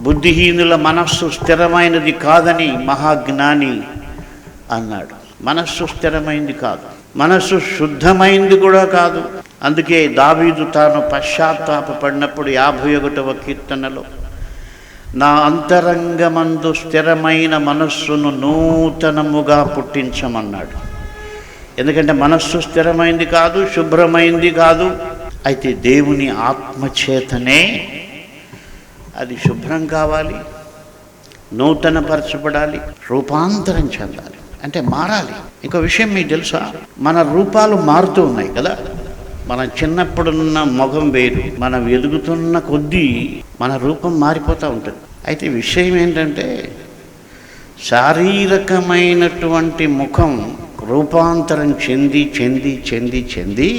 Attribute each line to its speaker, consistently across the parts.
Speaker 1: బుద్ధిహీనుల మనస్సు స్థిరమైనది కాదని మహాజ్ఞాని అన్నాడు. మనస్సు స్థిరమైంది కాదు, మనస్సు శుద్ధమైంది కూడా కాదు. అందుకే దావీదు తాను పశ్చాత్తాపడినప్పుడు 51వ కీర్తనలో నా అంతరంగమందు స్థిరమైన మనస్సును నూతనముగా పుట్టించమన్నాడు. ఎందుకంటే మనస్సు స్థిరమైంది కాదు, శుభ్రమైంది కాదు. అయితే దేవుని ఆత్మచేతనే అది శుభ్రం కావాలి, నూతనపరచబడాలి, రూపాంతరం చెందాలి, అంటే మారాలి. ఇంకో విషయం మీకు తెలుసా, మన రూపాలు మారుతూ ఉన్నాయి కదా. మనం చిన్నప్పుడున్న ముఖం వేరు, మనం ఎదుగుతున్న కొద్దీ మన రూపం మారిపోతూ ఉంటుంది. అయితే విషయం ఏంటంటే శారీరకమైనటువంటి ముఖం రూపాంతరం చెంది చెంది చెంది చెంది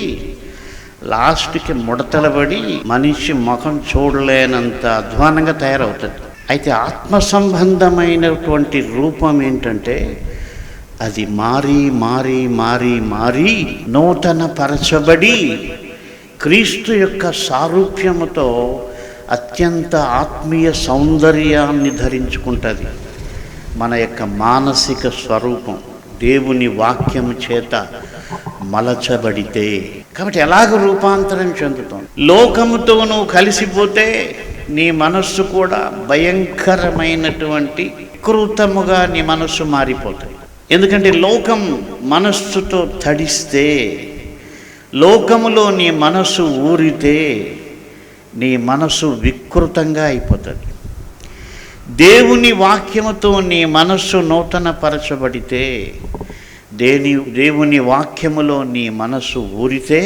Speaker 1: లాస్ట్కి ముడతలబడి మనిషి ముఖం చూడలేనంత అధ్వానంగా తయారవుతుంది. అయితే ఆత్మ సంబంధమైనటువంటి రూపం ఏంటంటే అది మారి మారి మారి మారి నూతన పరచబడి క్రీస్తు యొక్క సారూప్యముతో అత్యంత ఆత్మీయ సౌందర్యాన్ని ధరించుకుంటుంది. మన యొక్క మానసిక స్వరూపం దేవుని వాక్యము చేత మలచబడితే. కాబట్టి ఎలాగ రూపాంతరం చెందుతుంది? లోకముతో నువ్వు కలిసిపోతే నీ మనస్సు కూడా భయంకరమైనటువంటి వికృతముగా నీ మనస్సు మారిపోతుంది. ఎందుకంటే లోకం మనస్సుతో తడిస్తే, లోకములో నీ మనస్సు ఊరితే నీ మనస్సు వికృతంగా అయిపోతుంది. దేవుని వాక్యముతో నీ మనస్సు నూతన పరచబడితే, దేవుని వాక్యములో నీ మనస్సు ఊరితే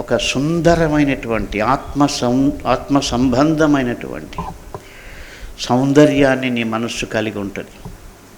Speaker 1: ఒక సుందరమైనటువంటి ఆత్మ సంబంధమైనటువంటి సౌందర్యాన్ని నీ మనస్సు కలిగి ఉంటుంది.